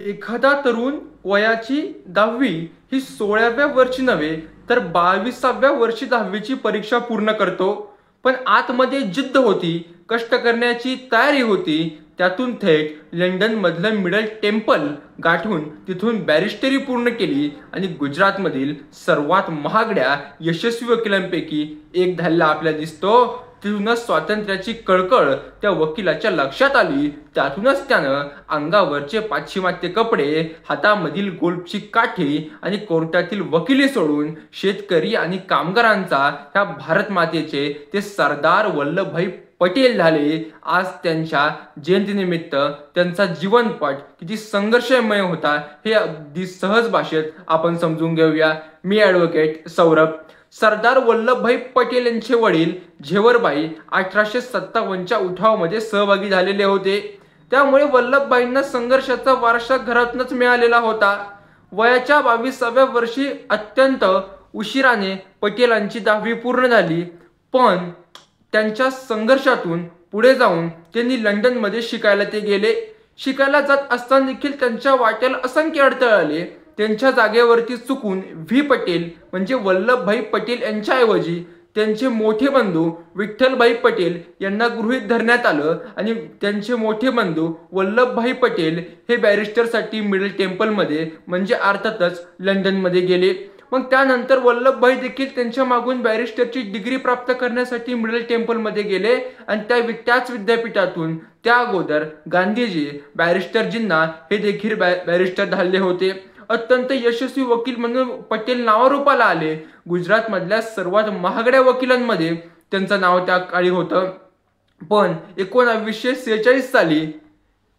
एखादा तरुण वयाची 10वी ही 16व्या वर्षी नव्हे तर 22व्या वर्षी 10वीची परीक्षा पूर्ण करतो. पण आतमध्ये जिद्द होती, कष्ट करण्याची तयारी होती. त्यातून थेट लंडनमधलं मिडल टेम्पल गाठून तिथून बॅरिस्टरी पूर्ण केली आणि गुजरातमधील सर्वात महागड्या यशस्वी वकिलांपैकी एक झालेला आपल्याला दिसतो. तिथूनच स्वातंत्र्याची कळकळ त्या वकिलाच्या लक्षात आली. त्यातूनच त्यानं अंगावरचे पाश्चिमात्य कपडे, हातामधील गोल्फची काठी आणि कोर्टातील वकिली सोडून शेतकरी आणि कामगारांचा ह्या भारत मातेचे ते सरदार वल्लभभाई पटेल झाले. आज त्यांच्या जयंतीनिमित्त त्यांचा जीवनपट किती संघर्षमय होता हे अगदी सहज भाषेत आपण समजून घेऊया. मी ॲडव्होकेट सौरभ. सरदार वल्लभभाई पटेल यांचे वडील झेवरबाई 1857च्या उठावामध्ये सहभागी झालेले होते. त्यामुळे वल्लभभाईंना संघर्षाचा वारसा घरातूनच मिळालेला होता. वयाच्या 22व्या वर्षी अत्यंत उशिराने पटेलांची 10वी पूर्ण झाली. पण त्यांच्या संघर्षातून पुढे जाऊन त्यांनी लंडनमध्ये शिकायला ते गेले. शिकायला जात असताना देखील त्यांच्या वाट्याला असंख्य अडथळे आले. त्यांच्या जागेवरती चुकून व्ही पटेल म्हणजे वल्लभभाई पटेल यांच्याऐवजी त्यांचे मोठे बंधू विठ्ठलभाई पटेल यांना गृहीत धरण्यात आलं आणि त्यांचे मोठे बंधू वल्लभभाई पटेल हे बॅरिस्टरसाठी मिडल टेम्पलमध्ये म्हणजे अर्थातच लंडनमध्ये गेले. मग त्यानंतर वल्लभभाई देखील त्यांच्या मागून बॅरिस्टरची डिग्री प्राप्त करण्यासाठी मिडल टेम्पलमध्ये गेले आणि त्याच विद्यापीठातून त्या अगोदर गांधीजी बॅरिस्टरजींना हे देखील बॅरिस्टर झाले होते. अत्यंत यशस्वी वकील म्हणून पटेल नावारूपाला आले. गुजरातमधल्या सर्वात महागड्या वकिलांमध्ये त्यांचं नाव त्या काळी होतं. पण 1946 साली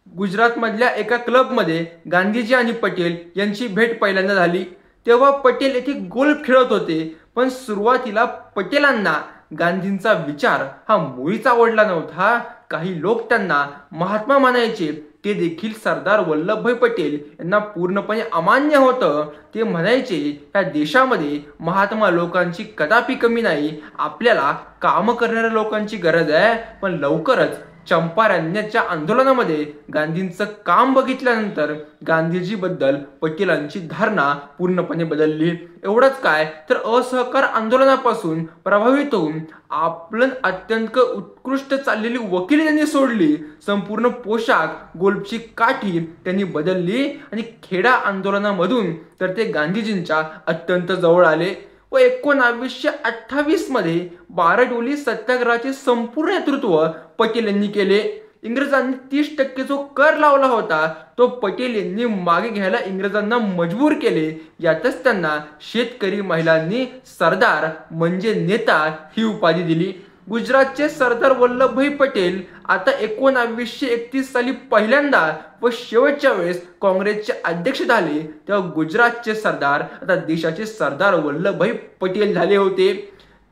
गुजरातमधल्या एका क्लबमध्ये गांधीजी आणि पटेल यांची भेट पहिल्यांदा झाली. तेव्हा पटेल येथे गोल्फ खेळत होते. पण सुरुवातीला पटेलांना गांधींचा विचार हा मुळीच आवडला नव्हता. काही लोक त्यांना महात्मा मानायचे. ते देखील सरदार वल्लभभाई पटेल यांना पूर्णपणे अमान्य होतं. ते म्हणायचे या देशामध्ये महात्मा लोकांची कदापि कमी नाही. आपल्याला काम करणाऱ्या लोकांची गरज आहे. पण लवकरच चंपारण्याच्या आंदोलनामध्ये गांधींचं काम बघितल्यानंतर गांधीजीबद्दल पटेलांची धारणा पूर्णपणे बदलली. एवढंच काय तर असहकार आंदोलनापासून प्रभावित होऊन आपलं अत्यंत उत्कृष्ट चाललेली वकिली त्यांनी सोडली. संपूर्ण पोशाख, गोल्फची काठी त्यांनी बदलली आणि खेडा आंदोलनामधून तर ते गांधीजींच्या अत्यंत जवळ आले. व 1928 मध्ये बारडोली सत्याग्रहाचे संपूर्ण नेतृत्व पटेल यांनी केले. इंग्रजांनी 30% जो कर लावला होता तो पटेल यांनी मागे घ्यायला इंग्रजांना मजबूर केले. यातच त्यांना शेतकरी महिलांनी सरदार म्हणजे नेता ही उपाधी दिली. गुजरातचे सरदार वल्लभभाई पटेल आता 1931 साली पहिल्यांदा व शेवटच्या वेळेस काँग्रेसचे अध्यक्ष झाले. तेव्हा गुजरातचे सरदार आता देशाचे सरदार वल्लभभाई पटेल झाले होते.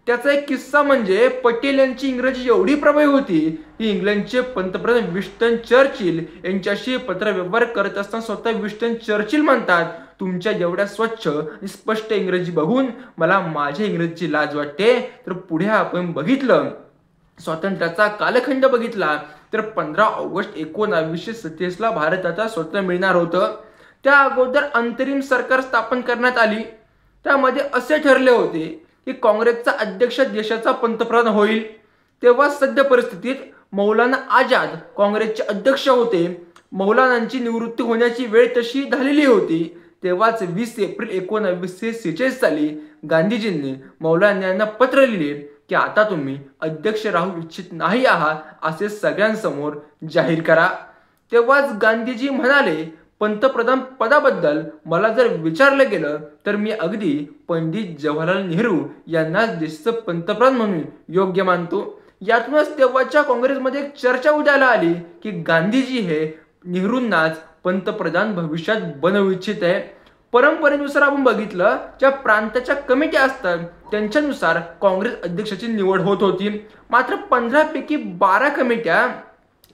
त्याचा एक किस्सा म्हणजे पटेल यांची इंग्रजी एवढी प्रभावी होती की इंग्लंडचे पंतप्रधान विन्स्टन चर्चिल यांच्याशी पत्रव्यवहार करत असताना स्वतः विन्स्टन चर्चिल म्हणतात, तुमच्या एवढ्या स्वच्छ आणि स्पष्ट इंग्रजी बघून मला माझ्या इंग्रजीची लाज वाटते. तर पुढे आपण बघितलं स्वातंत्र्याचा कालखंड बघितला तर 15 ऑगस्ट 1947 ला भारताचा स्वातंत्र्य मिळणार होतं. त्या अगोदर अंतरिम सरकार स्थापन करण्यात आली. त्यामध्ये असे ठरले होते की काँग्रेसचा अध्यक्ष देशाचा पंतप्रधान होईल. तेव्हा सद्य परिस्थितीत मौलाना आझाद काँग्रेसचे अध्यक्ष होते. मौलानांची निवृत्ती होण्याची वेळ तशी झालेली होती. तेव्हाच 20 एप्रिल 1946 साली गांधीजींनी मौलाना यांना पत्र लिहिले की आता तुम्ही अध्यक्ष राहू इच्छित नाही आहात असे सगळ्यांसमोर जाहीर करा. तेव्हाच गांधीजी म्हणाले, पंतप्रधान पदाबद्दल मला जर विचारलं गेलं तर मी अगदी पंडित जवाहरलाल नेहरू यांनाच देशाचं पंतप्रधान म्हणून योग्य मानतो. यातूनच तेव्हाच्या काँग्रेसमध्ये एक चर्चा उद्याला आली की गांधीजी हे नेहरूंनाच पंतप्रधान भविष्यात बनवू इच्छित आहे. परंपरेनुसार आपण बघितलं ज्या प्रांताच्या कमिट्या असतात त्यांच्यानुसार काँग्रेस अध्यक्षाची निवड होत होती. मात्र 15 पैकी 12 कमिट्या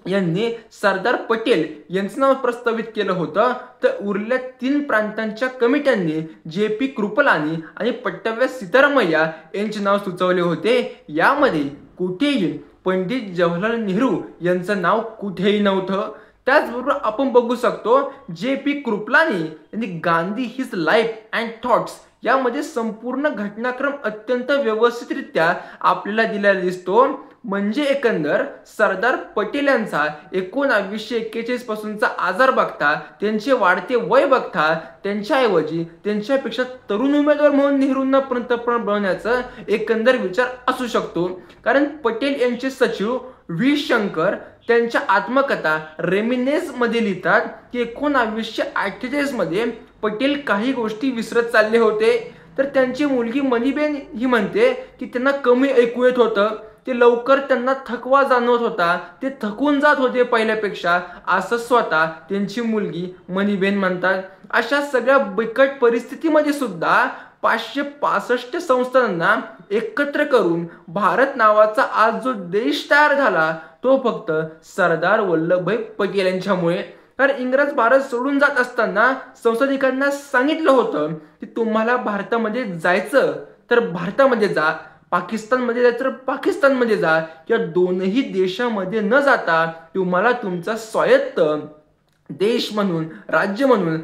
यांनी सरदार पटेल यांचं नाव प्रस्तावित केलं होतं. तर उरल्या 3 प्रांतांच्या कमिट्यांनी JP कृपलानी आणि पट्टव्या सीतारामय्या यांचे नाव सुचवले होते. यामध्ये कुठेही पंडित जवाहरलाल नेहरू यांचं नाव कुठेही नव्हतं. त्याचबरोबर आपण बघू शकतो जे.पी. कृपलानी यांनी Gandhi his life and thoughts यामध्ये संपूर्ण घटनाक्रम अत्यंत व्यवस्थितरित्या आपल्याला दिलेला दिसतो. म्हणजे एकंदर सरदार पटेल यांचा 1941 पासूनचा आजार बघता, त्यांचे वाढते वय बघता, त्यांच्याऐवजी त्यांच्यापेक्षा तरुण उमेदवार म्हणून नेहरूंना पंतप्रधान बनवण्याचा एकंदर विचार असू शकतो. कारण पटेल यांचे सचिव व्ही शंकर त्यांच्या आत्मकथा रेमिनेस मध्ये लिहितात की 1948 मध्ये पटेल काही गोष्टी विसरत चालले होते. तर त्यांची मुलगी मणीबेन ही म्हणते की त्यांना कमी ऐकू येत होतं, ते लवकर त्यांना थकवा जाणवत होता, ते थकून जात होते पहिल्यापेक्षा, असं स्वतः त्यांची मुलगी मणीबेन म्हणतात. अशा सगळ्या बिकट परिस्थितीमध्ये सुद्धा 565 संस्थांना एकत्र करून भारत नावाचा आज जो देश तयार झाला तो फक्त सरदार वल्लभभाई पटेल यांच्यामुळे. कारण इंग्रज भारत सोडून जात असताना संस्थानिकांना सांगितलं होतं की तुम्हाला भारतामध्ये जायचं तर भारतामध्ये जा, पाकिस्तानमध्ये जायचं तर पाकिस्तानमध्ये जा, या दोनही देशामध्ये न जाता तुम्हाला तुमचा स्वायत्त देश म्हणून, राज्य म्हणून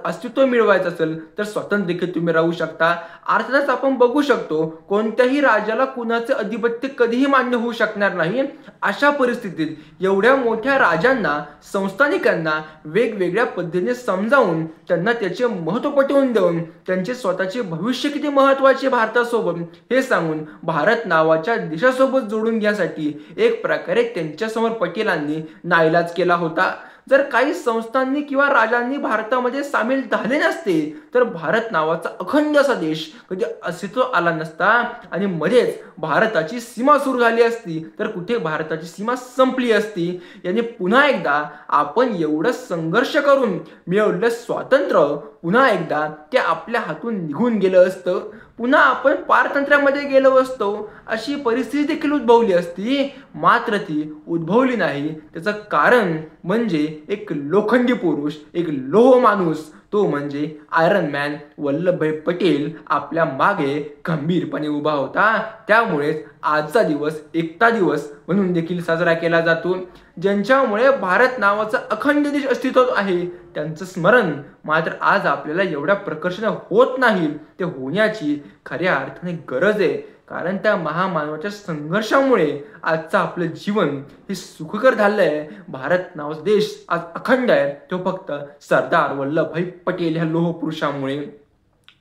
अस्तित्व मिळवायचं असेल तर स्वतंत्र देखील तुम्ही राहू शकता. अर्थातच आपण बघू शकतो कोणत्याही राजाला कुणाचे अधिपत्य कधीही मान्य होऊ शकणार नाही. अशा परिस्थितीत एवढ्या मोठ्या राजांना, संस्थानिकांना वेगवेगळ्या पद्धतीने समजावून त्यांना त्याचे महत्त्व पटवून देऊन त्यांचे स्वतःचे भविष्य किती महत्त्वाचे भारतासोबत हे सांगून भारत नावाच्या देशासोबत जोडून घ्यासाठी एक प्रकारे त्यांच्यासमोर पटेलांनी नाईलाज केला होता. जर काही संस्थांनी किंवा राजांनी भारतामध्ये सामील झाले नसते तर भारत नावाचा अखंड असा देश कधी अस्तित्व आला नसता आणि मध्येच भारताची सीमा सुरू झाली असती तर कुठे भारताची सीमा संपली असती. याने पुन्हा एकदा आपण एवढं संघर्ष करून मिळवलेलं स्वातंत्र्य पुन्हा एकदा ते आपल्या हातून निघून गेलं असतं, पुन्हा आपण पारतंत्र्यामध्ये गेलो असतो, अशी परिस्थिती देखील उद्भवली असती. मात्र ती उद्भवली नाही. त्याचं कारण म्हणजे एक लोखंडी पुरुष, एक लोह माणूस, तो म्हणजे आयरन मॅन वल्लभभाई पटेल आपल्या मागे खंबीरपणे उभा होता. त्यामुळेच आजचा दिवस एकता दिवस म्हणून देखील साजरा केला जातो. ज्यांच्यामुळे भारत नावाचा अखंड देश अस्तित्वात आहे त्यांचं स्मरण मात्र आज आपल्याला एवढ्या प्रकर्षाने होत नाही, ते होण्याची खऱ्या अर्थाने गरज आहे. कारण त्या महामानवाच्या संघर्षामुळे आजचं आपलं जीवन हे सुखकर झालंय. भारत नावाचा देश आज अखंड आहे तो फक्त सरदार वल्लभभाई पटेल ह्या लोहपुरुषामुळे.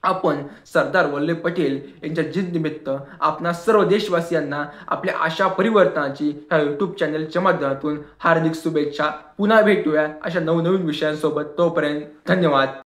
आपण सरदार वल्लभ पटेल यांच्या जयंतीनिमित्त आपणा सर्व देशवासियांना आपल्या आशा परिवर्तनाची ह्या यूट्यूब चॅनलच्या माध्यमातून हार्दिक शुभेच्छा. पुन्हा भेटूया अशा नवनवीन विषयांसोबत. तोपर्यंत धन्यवाद.